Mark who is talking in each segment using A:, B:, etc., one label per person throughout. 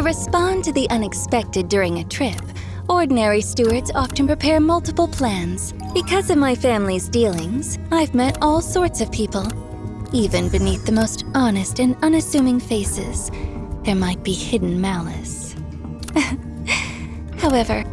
A: To respond to the unexpected during a trip, ordinary stewards often prepare multiple plans. Because of my family's dealings, I've met all sorts of people. Even beneath the most honest and unassuming faces, there might be hidden malice. However,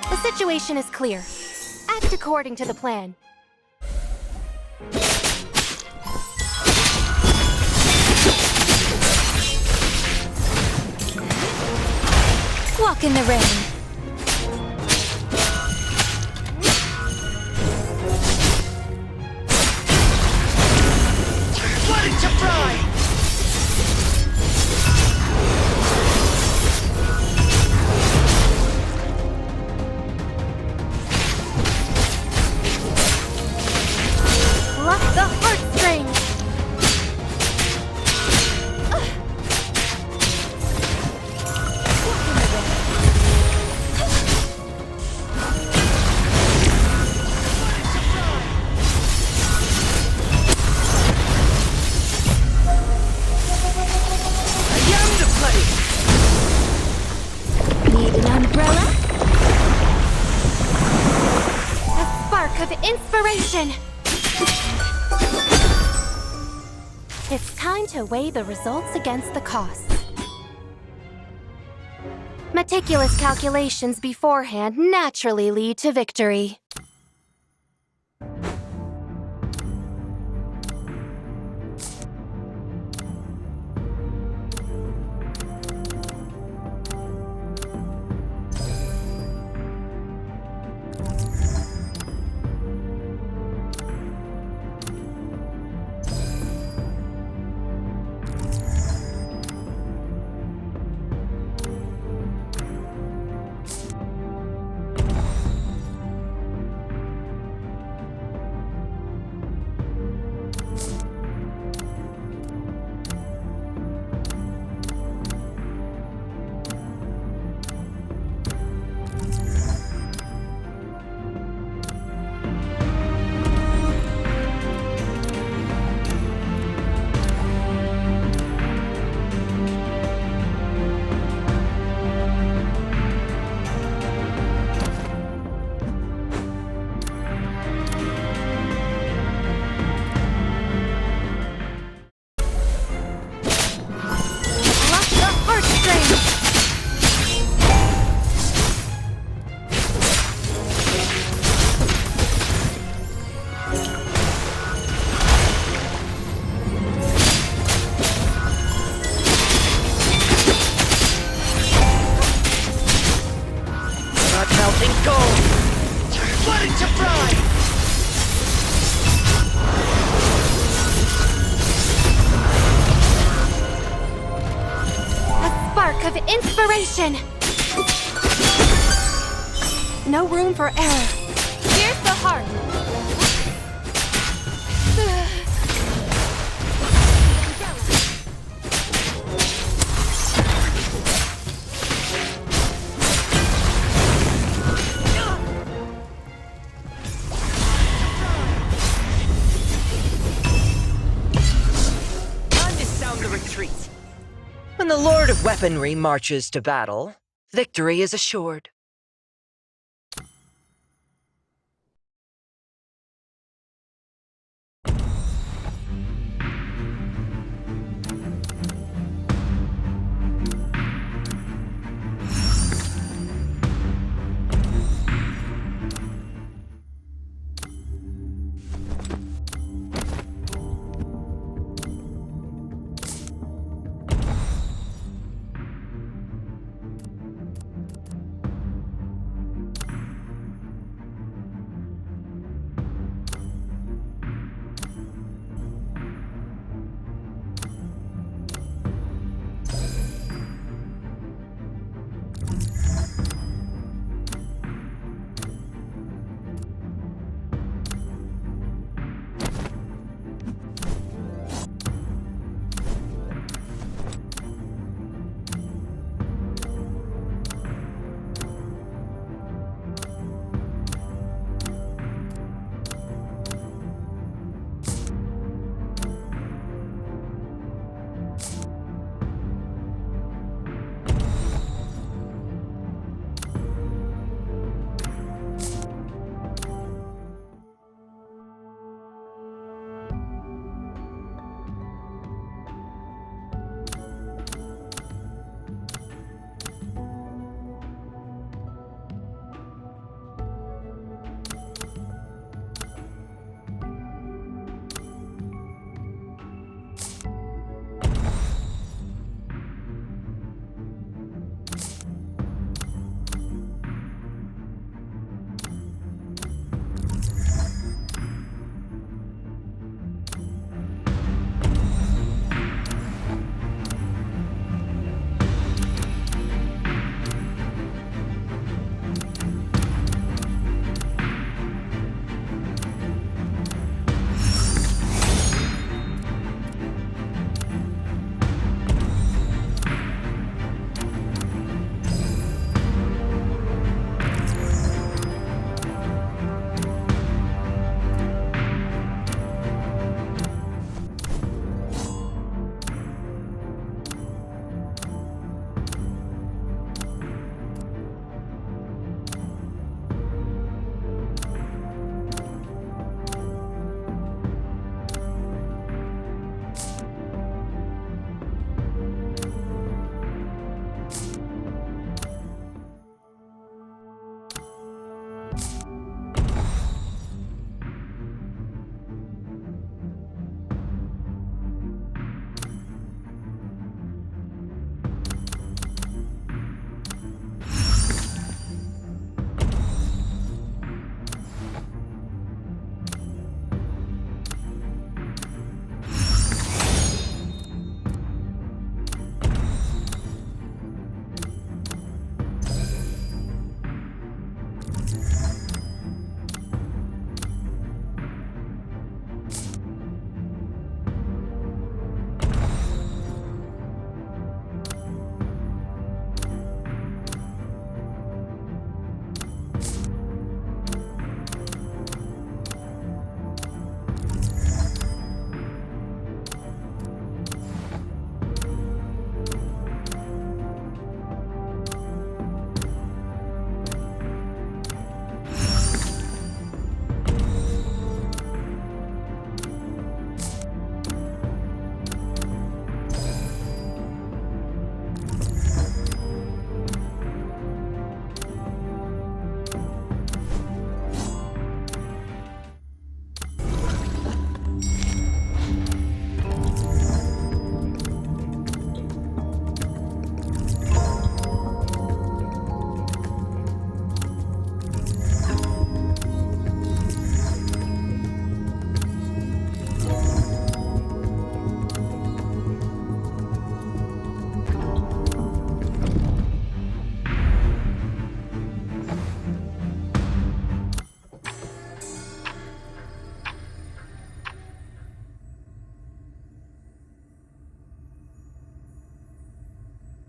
B: The situation is clear. Act according to the plan.
A: walk in the rain.
C: Let it to fry!
B: Pluck the heartstrings!
A: Need an umbrella?
B: A spark of inspiration! It's time to weigh the results against the costs. Meticulous calculations beforehand naturally lead to victory. Of inspiration! No room for error. Here's the heart.
C: Time to sound the retreat. When the Lord of Weapons weaponry marches to battle, victory is assured.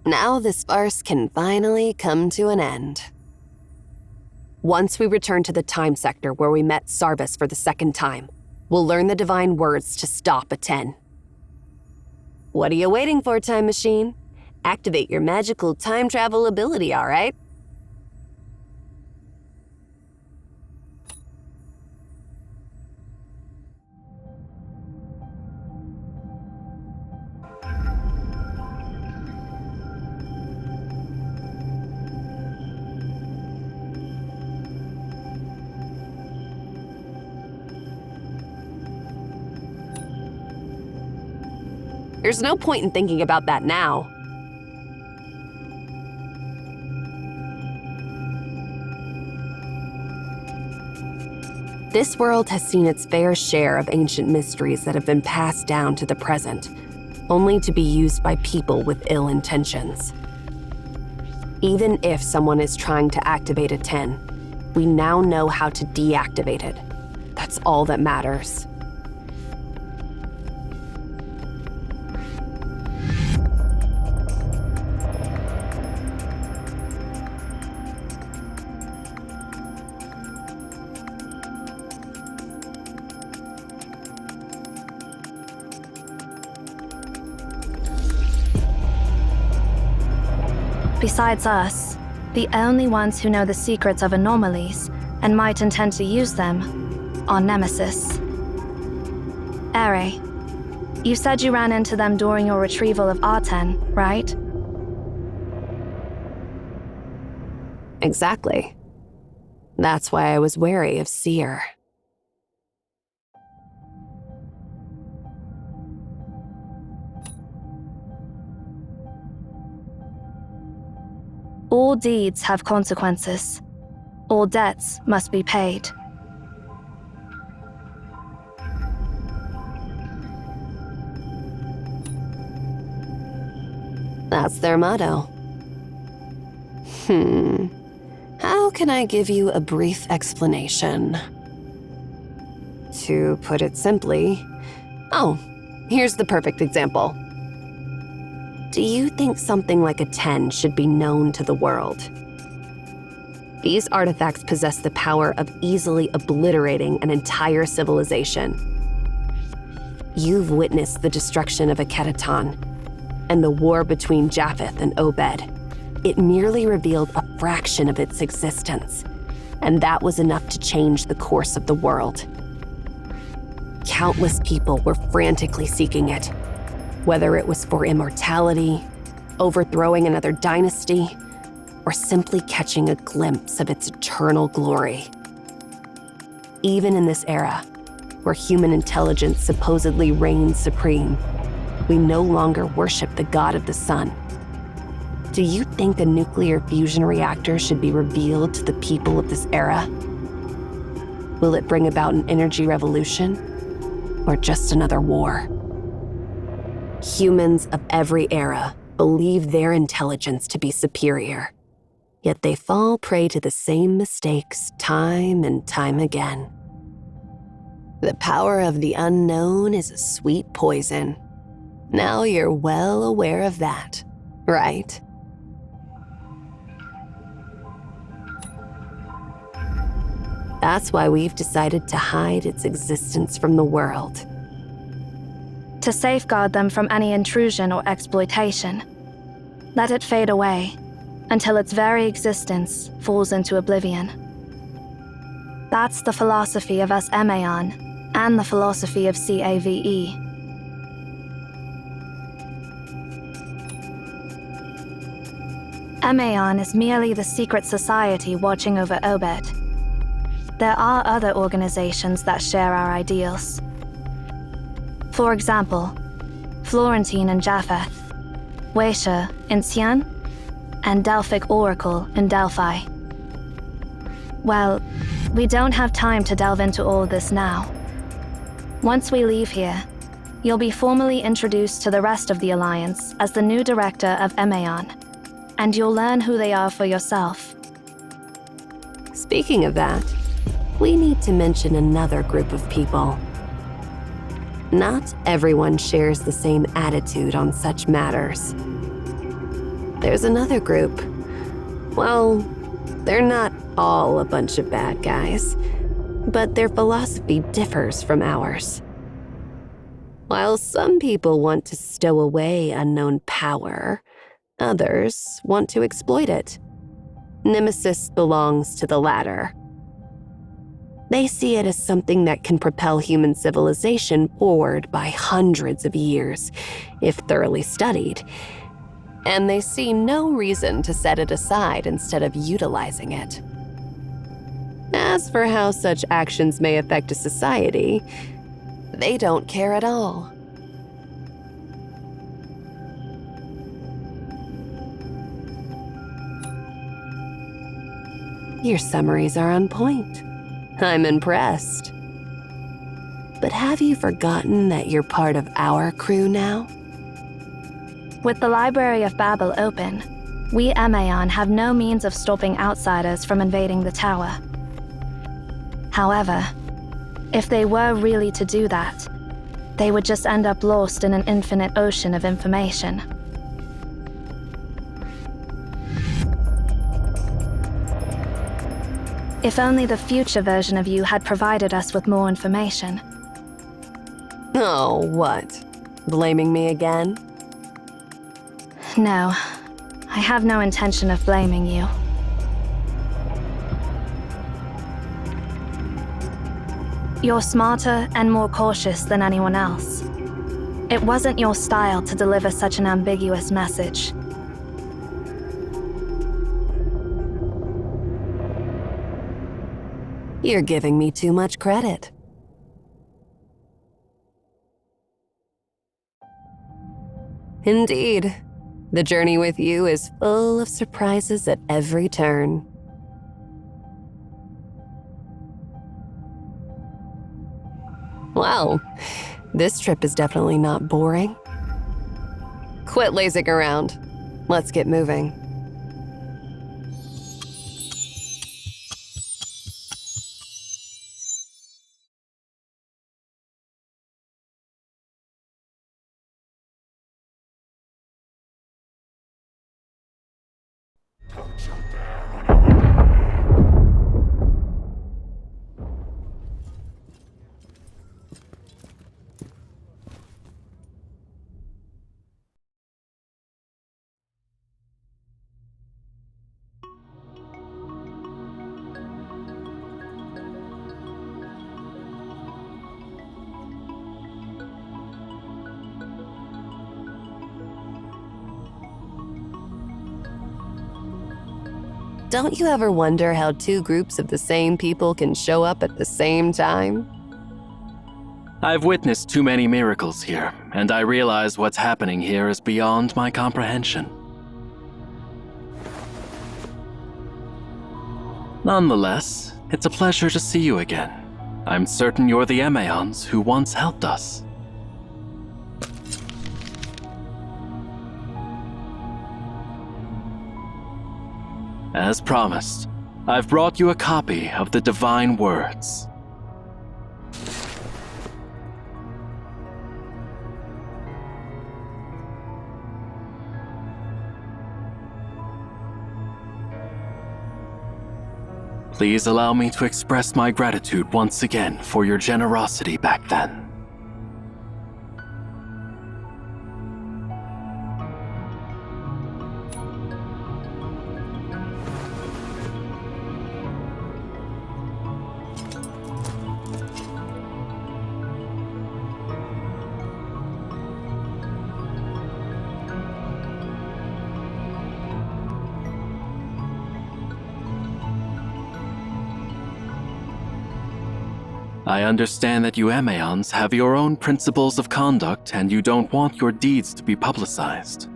D: Now this farce can finally come to an end. Once we return to the time sector where we met Sarvis for the second time, we'll learn the divine words to stop Aten. What are you waiting for, Time Machine? activate your magical time travel ability, all right? There's no point in thinking about that now. This world has seen its fair share of ancient mysteries that have been passed down to the present, only to be used by people with ill intentions. Even if someone is trying to activate a 10, we now know how to deactivate it. That's all that matters.
E: Besides us, the only ones who know the secrets of anomalies and might intend to use them are Nemesis. Ere, you said you ran into them during your retrieval of Arten, right?
D: Exactly. That's why I was wary of Seer.
E: All deeds have consequences. All debts must be paid.
D: That's their motto. How can I give you a brief explanation? To put it simply, here's the perfect example. Do you think something like a 10 should be known to the world? These artifacts possess the power of easily obliterating an entire civilization. You've witnessed the destruction of Akedaton and the war between Japheth and Obed. It merely revealed a fraction of its existence, and that was enough to change the course of the world. Countless people were frantically seeking it, whether it was for immortality, overthrowing another dynasty, or simply catching a glimpse of its eternal glory. Even in this era, where human intelligence supposedly reigns supreme, we no longer worship the god of the sun. Do you think a nuclear fusion reactor should be revealed to the people of this era? Will it bring about an energy revolution, or just another war? Humans of every era believe their intelligence to be superior, yet they fall prey to the same mistakes time and time again. The power of the unknown is a sweet poison. Now you're well aware of that, right? That's why we've decided to hide its existence from the world.
E: To safeguard them from any intrusion or exploitation. Let it fade away until its very existence falls into oblivion. That's the philosophy of us Emaon and the philosophy of CAVE. Emaon is merely the secret society watching over Obed. There are other organizations that share our ideals. For example, Florentine in Japheth, Weisha in Xi'an, and Delphic Oracle in Delphi. Well, we don't have time to delve into all this now. Once we leave here, you'll be formally introduced to the rest of the Alliance as the new director of Emaon, and you'll learn who they are for yourself.
D: Speaking of that, we need to mention another group of people. Not everyone shares the same attitude on such matters. There's another group. Well, they're not all a bunch of bad guys, but their philosophy differs from ours. While some people want to stow away unknown power, Others want to exploit it. Nemesis belongs to the latter. They see it as something that can propel human civilization forward by hundreds of years, if thoroughly studied, and they see no reason to set it aside instead of utilizing it. As for how such actions may affect a society, they don't care at all. Your summaries are on point. I'm impressed. But have you forgotten that you're part of our crew now?
E: With the Library of Babel open, we Emaon have no means of stopping outsiders from invading the tower. However, if they were really to do that, they would just end up lost in an infinite ocean of information. If only the future version of you had provided us with more information.
D: Oh, what? Blaming me again?
E: No, I have no intention of blaming you. You're smarter and more cautious than anyone else. It wasn't your style to deliver such an ambiguous message.
D: You're giving me too much credit. Indeed, the journey with you is full of surprises at every turn. Well, this trip is definitely not boring. Quit lazing around. Let's get moving. Don't you ever wonder how two groups of the same people can show up at the same time?
F: I've witnessed too many miracles here, and I realize what's happening here is beyond my comprehension. Nonetheless, it's a pleasure to see you again. I'm certain you're the Emaons who once helped us. As promised, I've brought you a copy of the Divine Words. Please allow me to express my gratitude once again for your generosity back then. I understand that you Emaons have your own principles of conduct and you don't want your deeds to be publicized.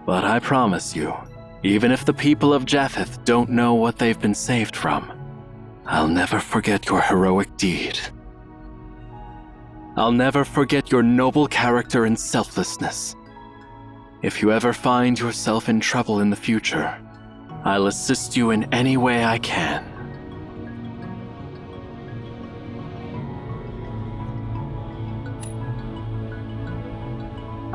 F: But I promise you, even if the people of Japheth don't know what they've been saved from, I'll never forget your heroic deed. I'll never forget your noble character and selflessness. If you ever find yourself in trouble in the future, I'll assist you in any way I can.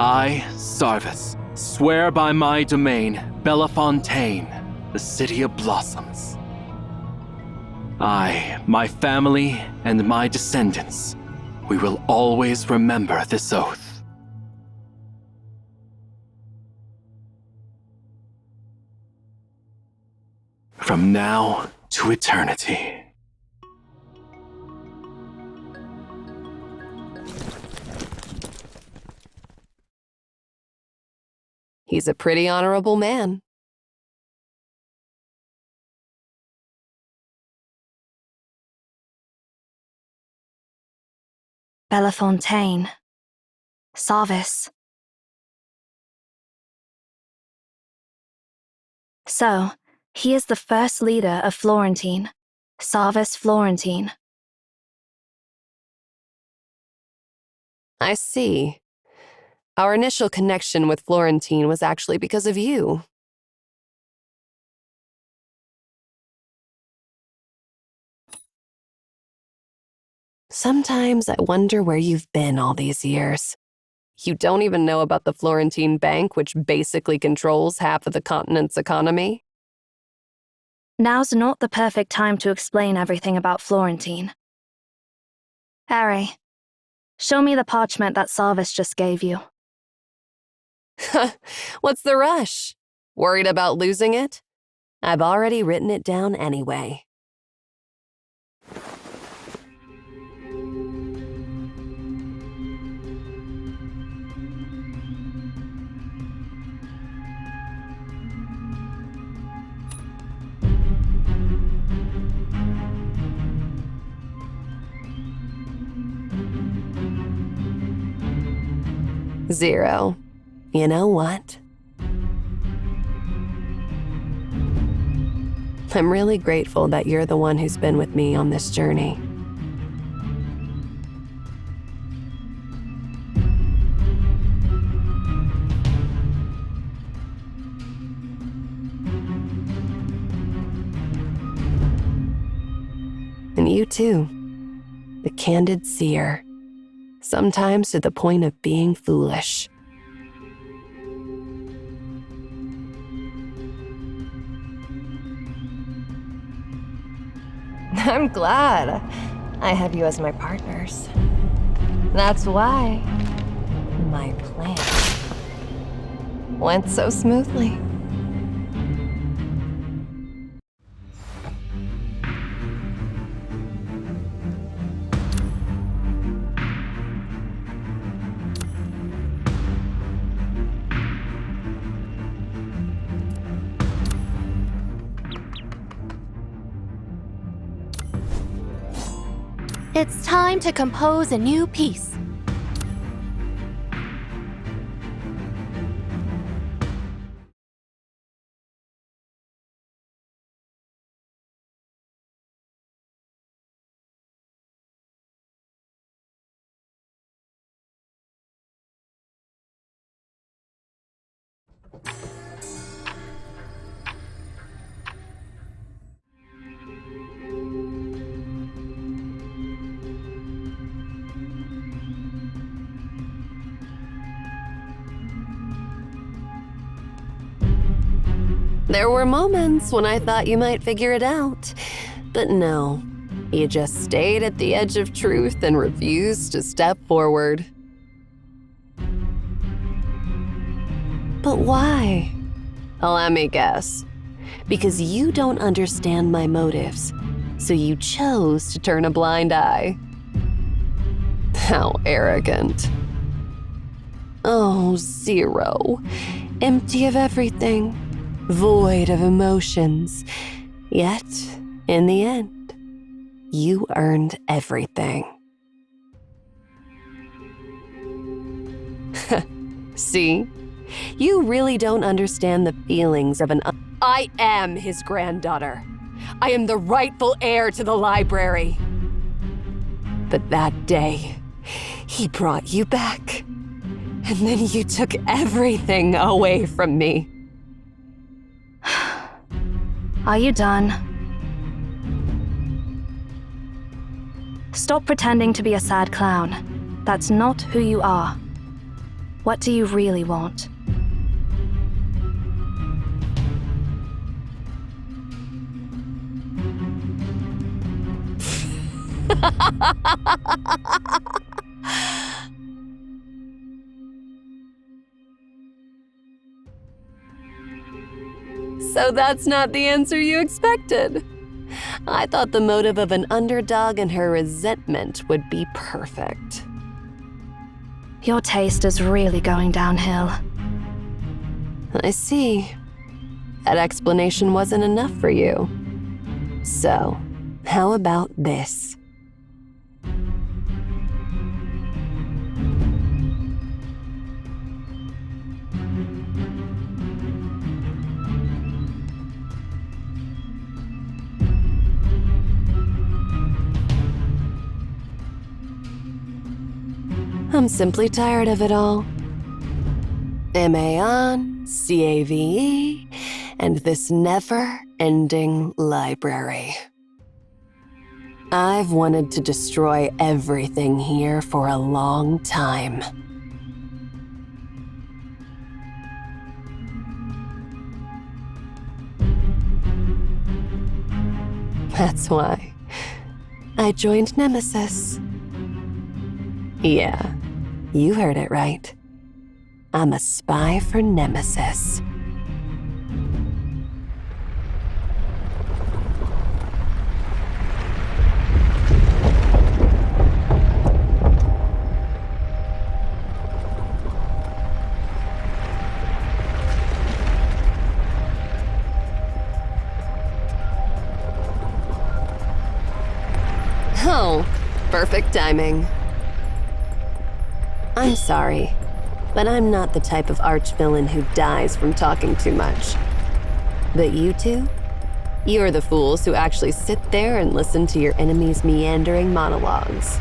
F: I, Sarvis, swear by my domain, Bellafontaine, the City of Blossoms. I, my family, and my descendants, we will always remember this oath. from now to eternity.
D: He's a pretty honorable man.
E: Bellefontaine. Sarvis. So, he is the first leader of Florentine. Sarvis Florentine.
D: I see. Our initial connection with Florentine was actually because of you. Sometimes I wonder where you've been all these years. You don't even know about the Florentine Bank, which basically controls half of the continent's economy?
E: Now's not the perfect time to explain everything about Florentine. Harry, show me the parchment that Sarvis just gave you.
D: What's the rush? Worried about losing it? I've already written it down anyway. Zero. You know what? I'm really grateful that you're the one who's been with me on this journey. And you too, the candid seer, sometimes to the point of being foolish. I'm glad I have you as my partners. That's why my plan went so smoothly.
B: It's time to compose a new piece.
D: There were moments when I thought you might figure it out, but no. You just stayed at the edge of truth and refused to step forward. But why? Let me guess. Because you don't understand my motives, so you chose to turn a blind eye. How arrogant. Oh, Zero. Empty of everything. Void of emotions. Yet, in the end, you earned everything. See? You really don't understand the feelings of an... I am his granddaughter. I am the rightful heir to the library. But that day, he brought you back. And then you took everything away from me.
E: Are you done? Stop pretending to be a sad clown. That's not who you are. What do you really want?
D: So that's not the answer you expected. I thought the motive of an underdog and her resentment would be perfect.
E: Your taste is really going downhill.
D: I see. That explanation wasn't enough for you. So, how about this? I'm simply tired of it all. Maon, CAVE, and this never-ending library. I've wanted to destroy everything here for a long time. That's why I joined Nemesis. Yeah, you heard it right. I'm a spy for Nemesis. Oh, perfect timing. I'm sorry, but I'm not the type of arch-villain who dies from talking too much. But you two? You're the fools who actually sit there and listen to your enemy's meandering monologues.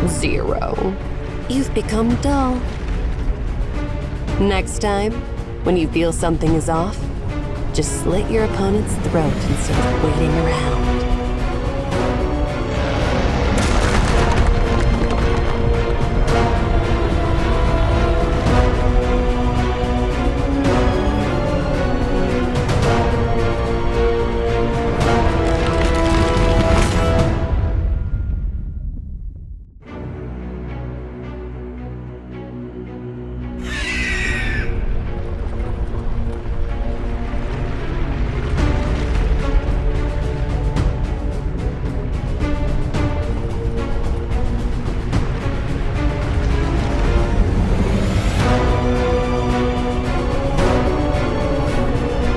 D: Zero. You've become dull. Next time, when you feel something is off, just slit your opponent's throat instead of waiting around.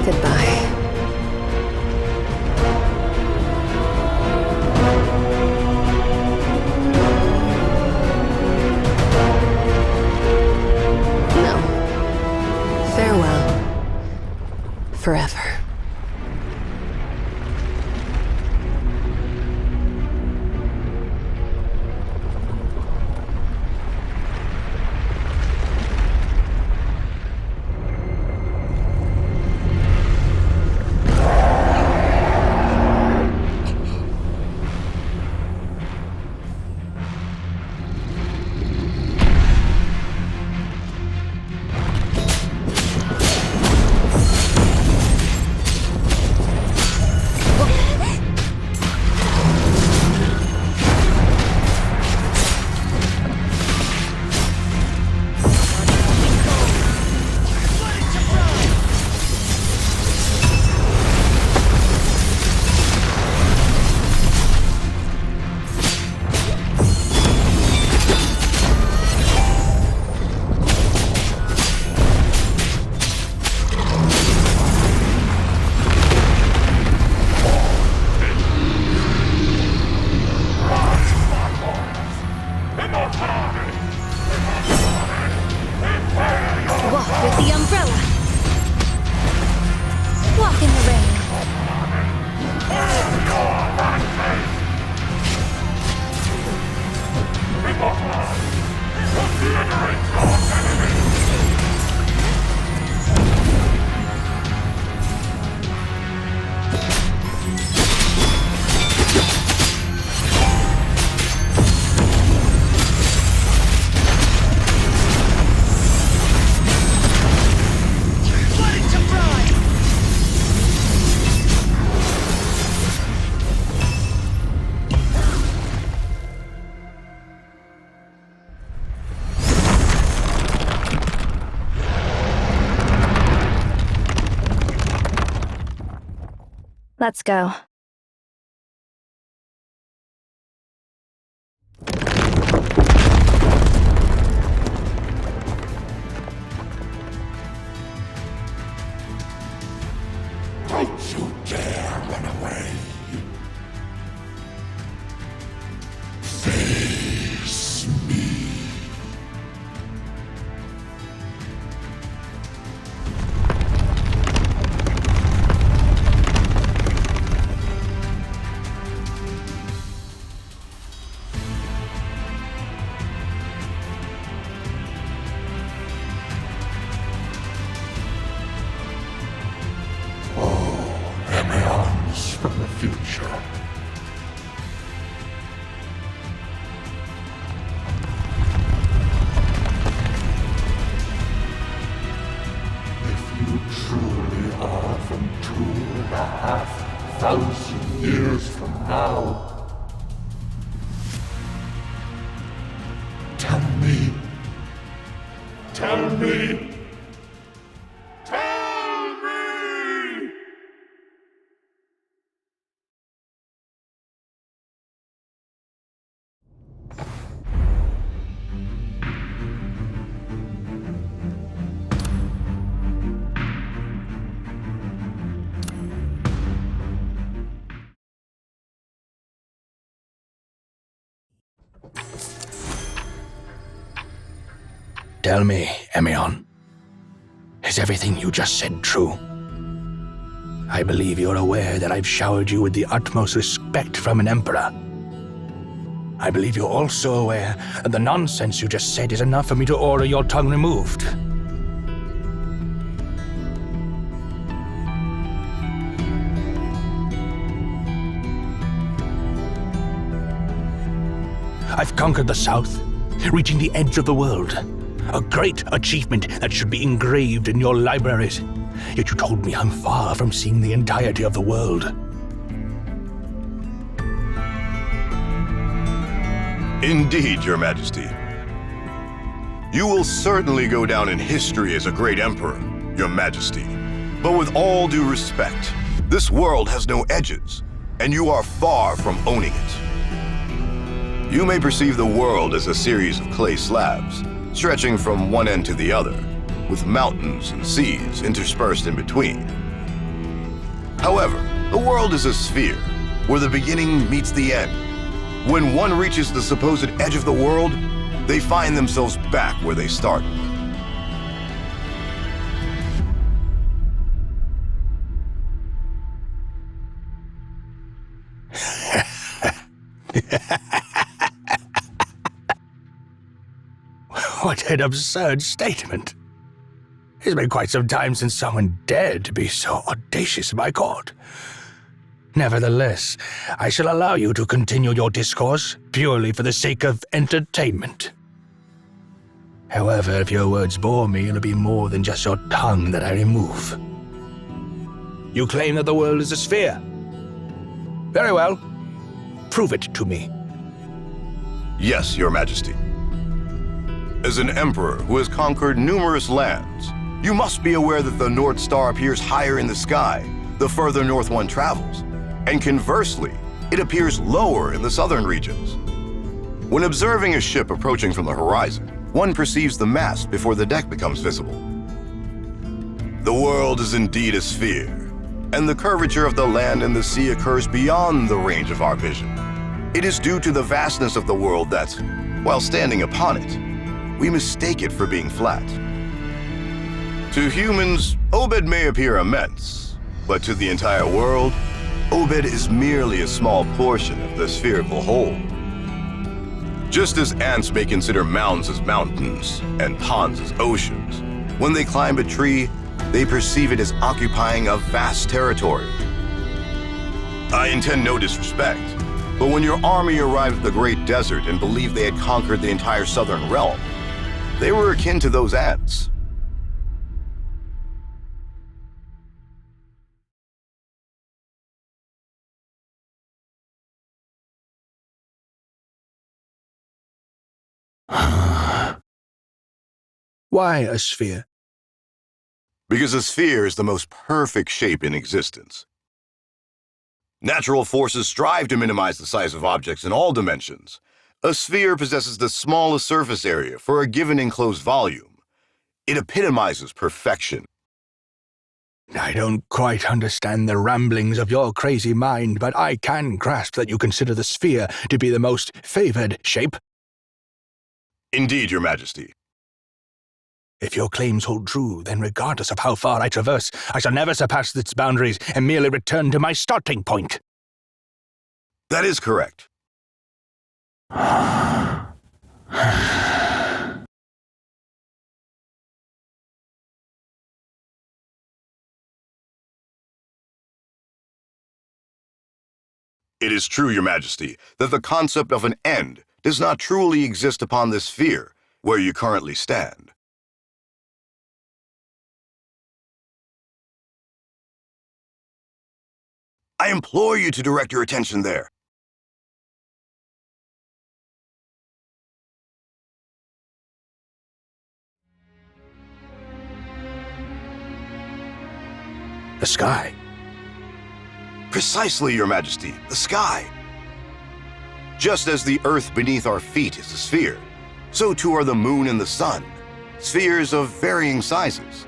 D: Goodbye. No. Farewell. Forever.
E: Let's go.
G: Don't you dare run away. Face me. Emeons from the future. If you truly are from 2,500 years from now, tell me. Tell me. Tell me! Tell me, Emeon. Is everything you just said true? I believe you're aware that I've showered you with the utmost respect from an emperor. I believe you're also aware that the nonsense you just said is enough for me to order your tongue removed. I've conquered the South, reaching the edge of the world. A great achievement that should be engraved in your libraries. Yet you told me I'm far from seeing the entirety of the world.
H: Indeed, Your Majesty. You will certainly go down in history as a great emperor, Your Majesty. But with all due respect, this world has no edges, and you are far from owning it. You may perceive the world as a series of clay slabs, stretching from one end to the other, with mountains and seas interspersed in between. However, the world is a sphere, where the beginning meets the end. When one reaches the supposed edge of the world, they find themselves back where they started.
G: What an absurd statement. It's been quite some time since someone dared to be so audacious in my court. Nevertheless, I shall allow you to continue your discourse purely for the sake of entertainment. However, if your words bore me, it'll be more than just your tongue that I remove. You claim that the world is a sphere. Very well. Prove it to me.
H: Yes, Your Majesty. As an emperor who has conquered numerous lands, you must be aware that the North Star appears higher in the sky the further north one travels, and conversely, it appears lower in the southern regions. When observing a ship approaching from the horizon, one perceives the mast before the deck becomes visible. The world is indeed a sphere, and the curvature of the land and the sea occurs beyond the range of our vision. It is due to the vastness of the world that, while standing upon it, we mistake it for being flat. To humans, Obed may appear immense, but to the entire world, Obed is merely a small portion of the spherical whole. Just as ants may consider mounds as mountains and ponds as oceans, when they climb a tree, they perceive it as occupying a vast territory. I intend no disrespect, but when your army arrived at the Great Desert and believed they had conquered the entire southern realm, they were akin to those ants.
G: Why a sphere?
H: Because a sphere is the most perfect shape in existence. Natural forces strive to minimize the size of objects in all dimensions. A sphere possesses the smallest surface area for a given enclosed volume. It epitomizes perfection.
G: I don't quite understand the ramblings of your crazy mind, but I can grasp that you consider the sphere to be the most favored shape.
H: Indeed, Your Majesty.
G: If your claims hold true, then regardless of how far I traverse, I shall never surpass its boundaries and merely return to my starting point.
H: That is correct. It is true, Your Majesty, that the concept of an end does not truly exist upon this sphere, where you currently stand. I implore you to direct your attention there.
G: The sky.
H: Precisely, Your Majesty, the sky. Just as the earth beneath our feet is a sphere, so too are the moon and the sun, spheres of varying sizes.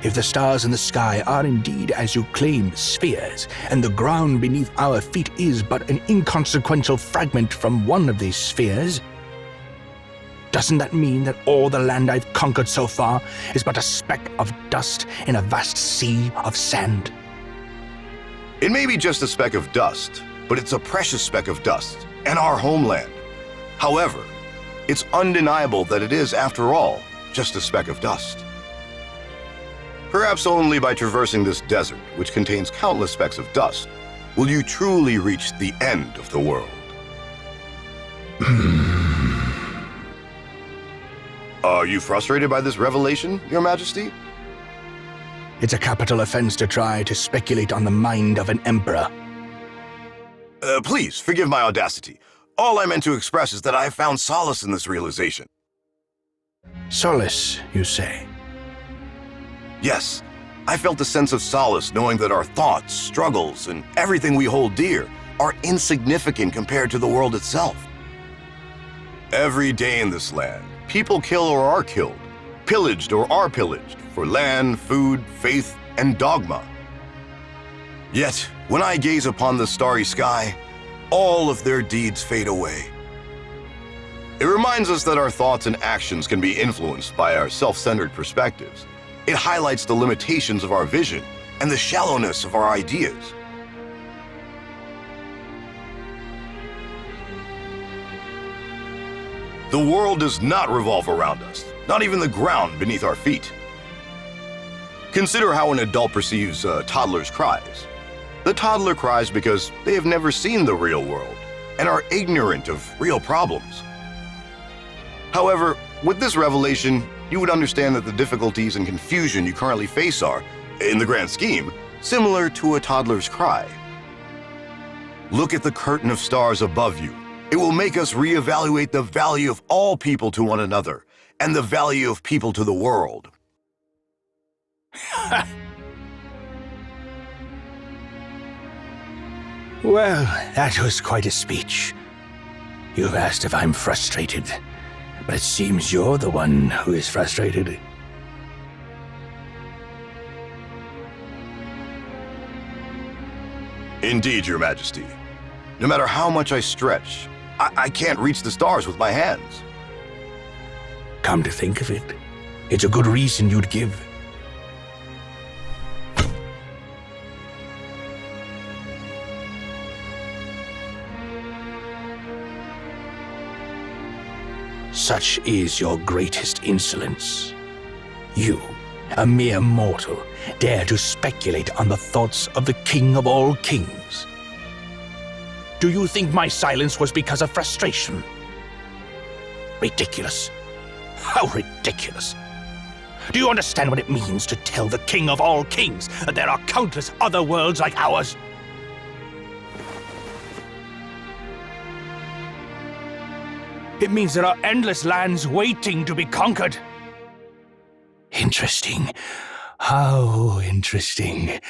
G: If the stars in the sky are indeed, as you claim, spheres, and the ground beneath our feet is but an inconsequential fragment from one of these spheres, doesn't that mean that all the land I've conquered so far is but a speck of dust in a vast sea of sand?
H: It may be just a speck of dust, but it's a precious speck of dust, and our homeland. However, it's undeniable that it is, after all, just a speck of dust. Perhaps only by traversing this desert, which contains countless specks of dust, will you truly reach the end of the world. Are you frustrated by this revelation, Your Majesty?
G: It's a capital offense to try to speculate on the mind of an emperor.
H: Please, forgive my audacity. All I meant to express is that I have found solace in this realization.
G: Solace, you say?
H: Yes, I felt a sense of solace knowing that our thoughts, struggles, and everything we hold dear are insignificant compared to the world itself. Every day in this land, people kill or are killed, pillaged or are pillaged, for land, food, faith, and dogma. Yet, when I gaze upon the starry sky, all of their deeds fade away. It reminds us that our thoughts and actions can be influenced by our self-centered perspectives. It highlights the limitations of our vision and the shallowness of our ideas. The world does not revolve around us, not even the ground beneath our feet. Consider how an adult perceives a toddler's cries. The toddler cries because they have never seen the real world and are ignorant of real problems. However, with this revelation, you would understand that the difficulties and confusion you currently face are, in the grand scheme, similar to a toddler's cry. Look at the curtain of stars above you. It will make us reevaluate the value of all people to one another and the value of people to the world.
G: Well, that was quite a speech. You've asked if I'm frustrated, but it seems you're the one who is frustrated.
H: Indeed, Your Majesty. No matter how much I stretch, I can't reach the stars with my hands.
G: Come to think of it, it's a good reason you'd give. Such is your greatest insolence. You, a mere mortal, dare to speculate on the thoughts of the King of all kings. Do you think my silence was because of frustration? Ridiculous. How ridiculous. Do you understand what it means to tell the King of all kings that there are countless other worlds like ours? It means there are endless lands waiting to be conquered. Interesting. How interesting.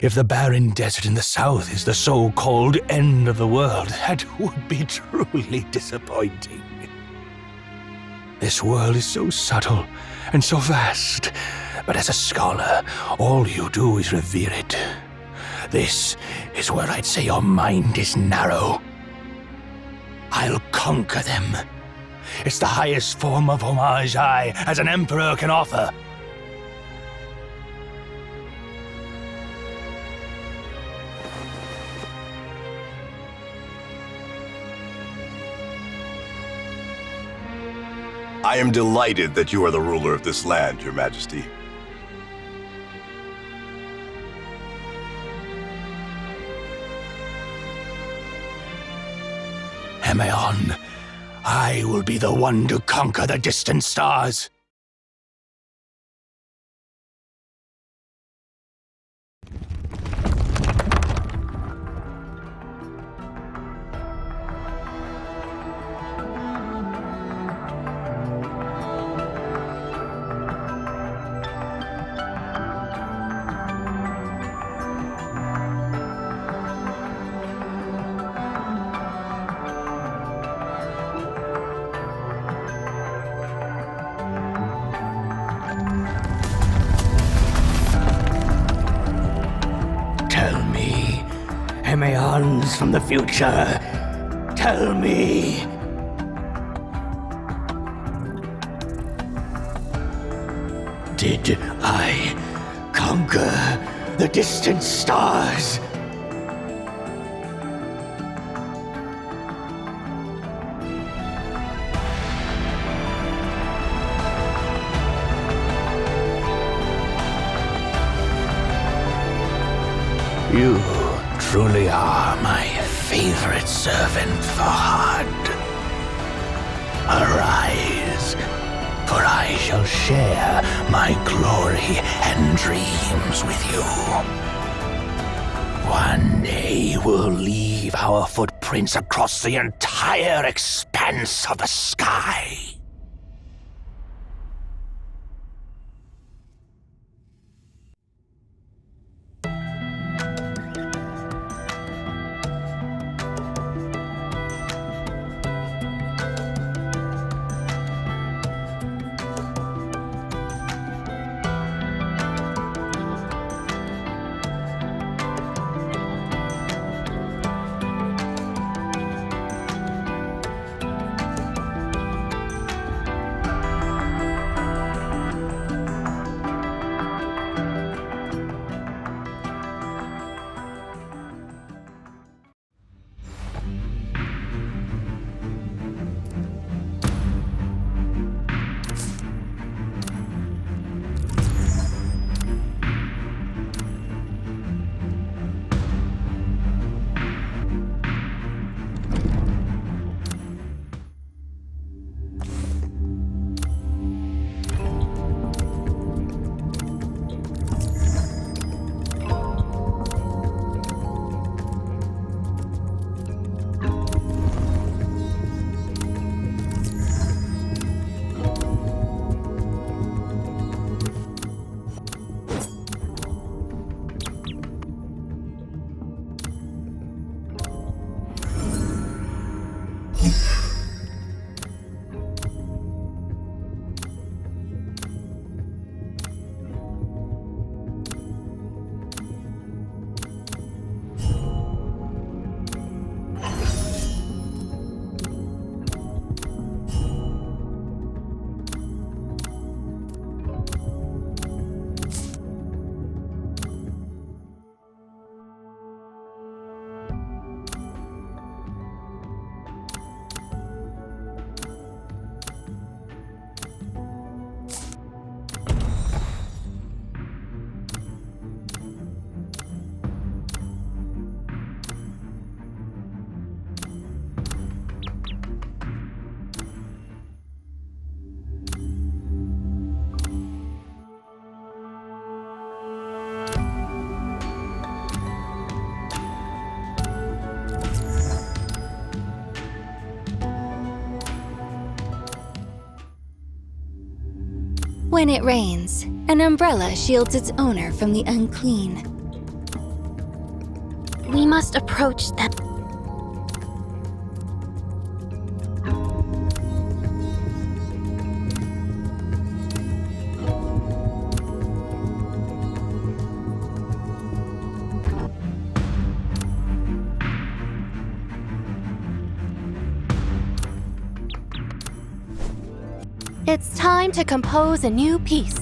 G: If the barren desert in the south is the so-called end of the world, that would be truly disappointing. This world is so subtle and so vast, but as a scholar, all you do is revere it. This is where I'd say your mind is narrow. I'll conquer them. It's the highest form of homage I, as an emperor, can offer.
H: I am delighted that you are the ruler of this land, Your Majesty.
G: Emeon, I will be the one to conquer the distant stars. Tell me, Emeons from the future, tell me. Did I conquer the distant stars? You truly are my favorite servant, Fahad. Arise, for I shall share my glory and dreams with you. One day we'll leave our footprints across the entire expanse of the sky.
A: When it rains, an umbrella shields its owner from the unclean.
B: We must approach them. It's time to compose a new piece.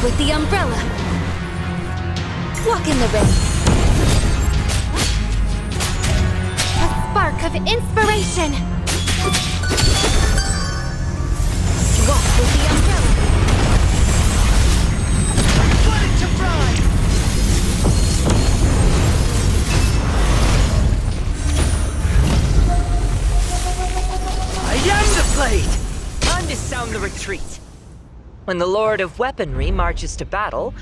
A: With the umbrella. Walk in the rain.
B: A spark of inspiration.
A: Walk with the umbrella.
C: Let it to fry! I am the blade! Time to sound the retreat. When the Lord of Weaponry marches to battle,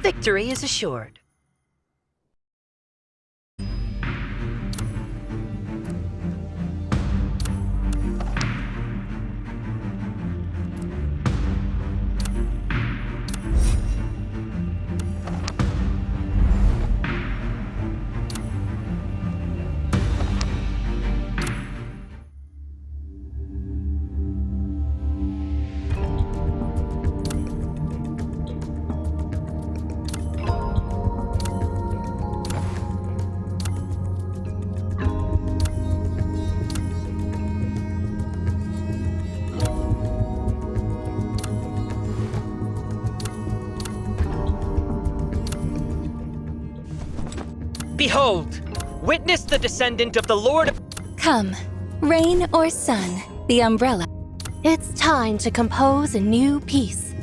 C: victory is assured. Behold! Witness the descendant of the Lord of...
A: Come, rain or sun, the umbrella.
B: It's time to compose a new piece.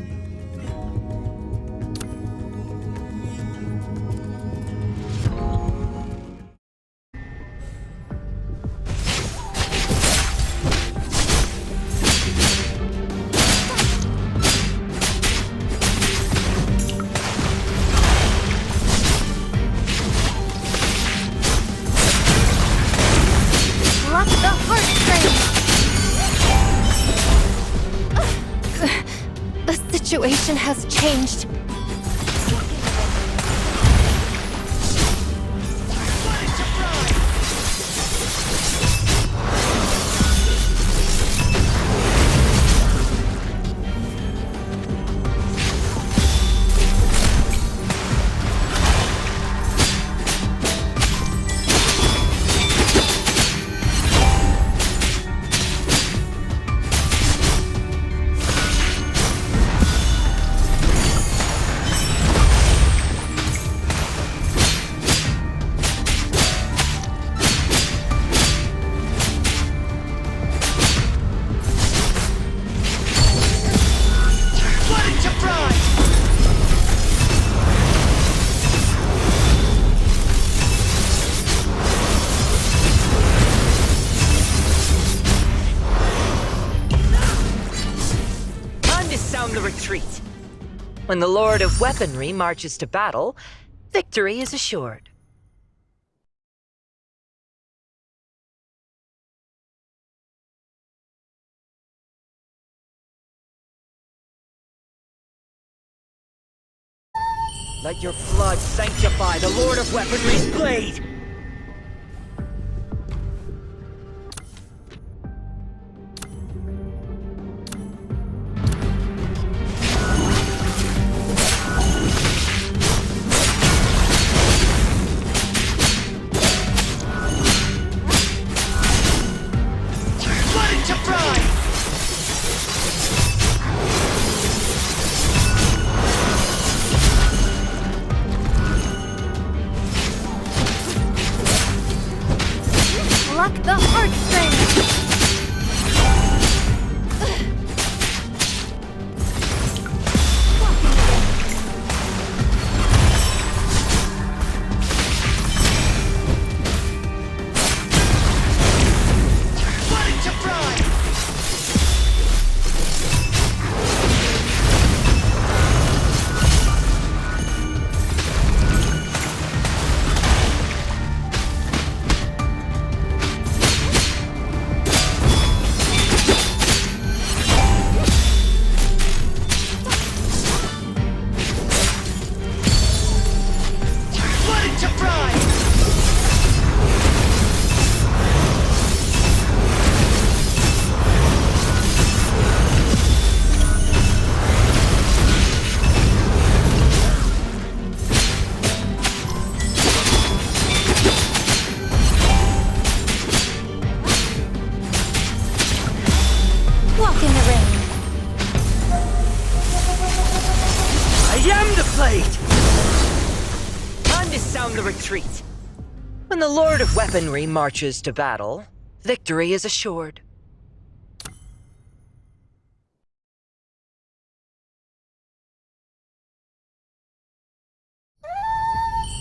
B: The situation has changed.
C: retreat. When the Lord of Weaponry marches to battle, victory is assured. Let your blood sanctify the Lord of Weaponry's blade! Let it to fry!
B: Pluck the heartstrings!
C: Let it to fry! Let it to fry!
A: Walk in the rain.
C: I am the blade! Time to sound the retreat. When the Lord of Weaponry marches to battle, victory is assured.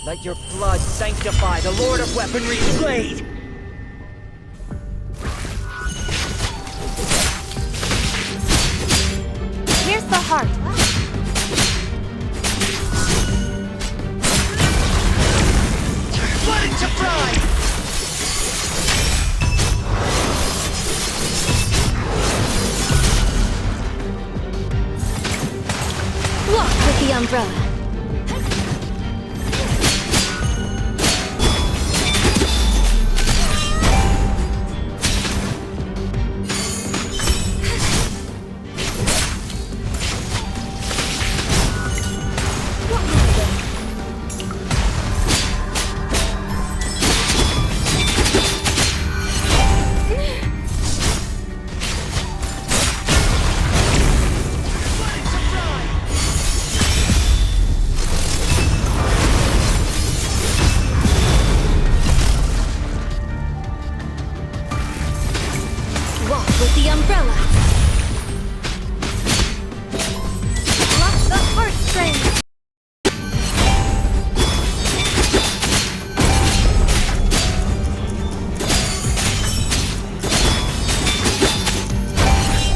C: Let your blood sanctify the Lord of Weaponry's blade!
B: Here's the heart.
C: Let it to fry!
A: Walk with the umbrella. Walk with the umbrella.
B: Pluck the heartstrings!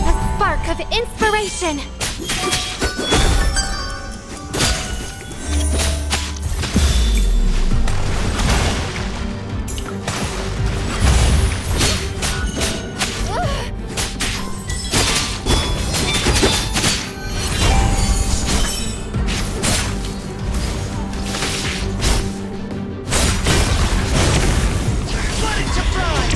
B: A spark of inspiration!
C: Let it to fry!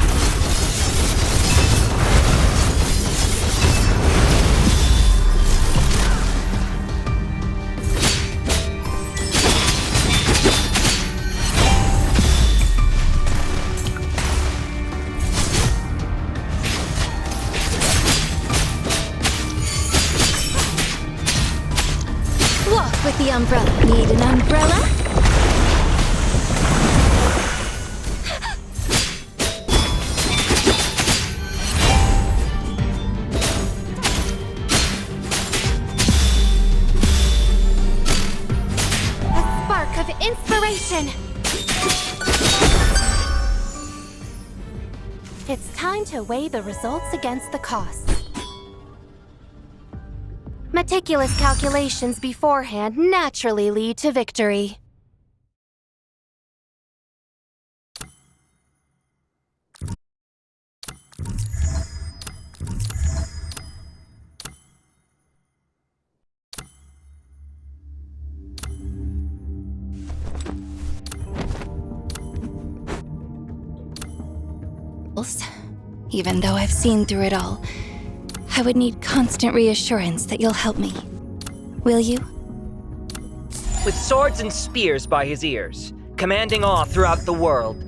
A: Walk with the umbrella. Need an umbrella?
B: A spark of inspiration! It's time to weigh the results against the costs. Meticulous calculations beforehand naturally lead to victory.
A: Even though I've seen through it all, I would need constant reassurance that you'll help me. Will you?
C: With swords and spears by his ears, commanding awe throughout the world.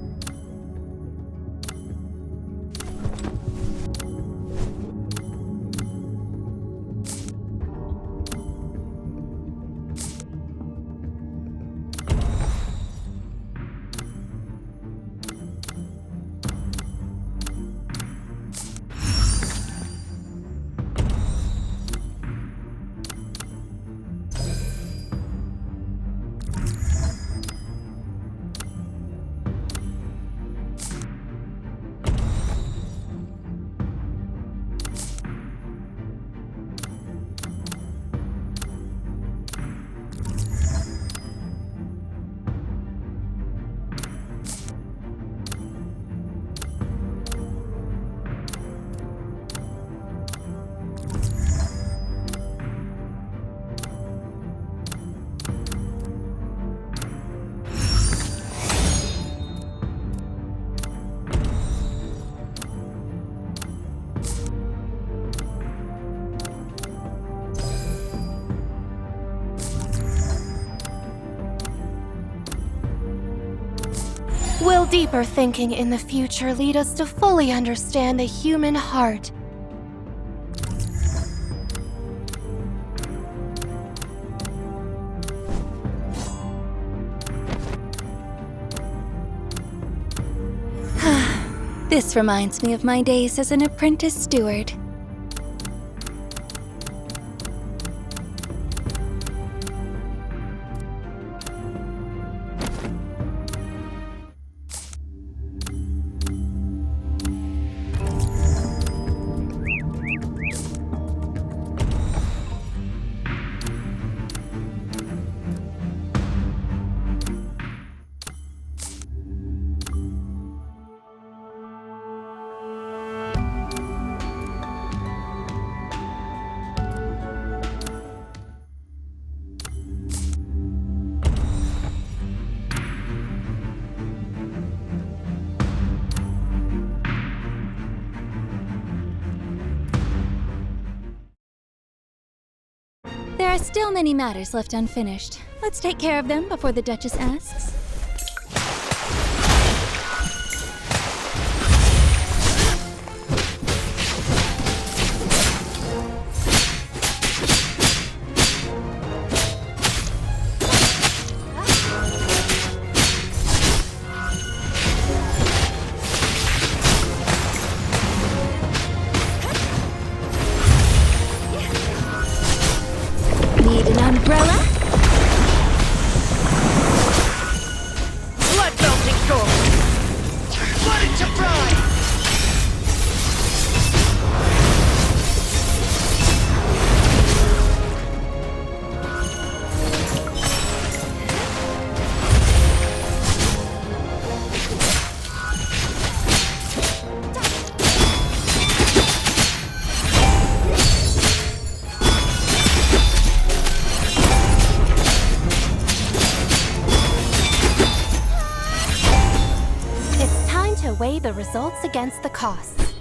B: Will deeper thinking in the future lead us to fully understand the human heart?
A: This reminds me of my days as an apprentice steward. There are still many matters left unfinished. Let's take care of them before the Duchess asks. Need an umbrella?
C: Blood melting sword! Blood into pride!
B: Weigh the results against the costs.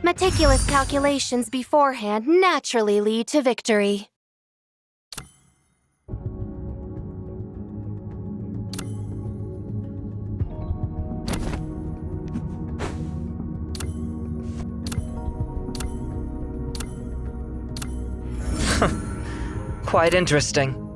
B: Meticulous calculations beforehand naturally lead to victory.
C: Quite interesting.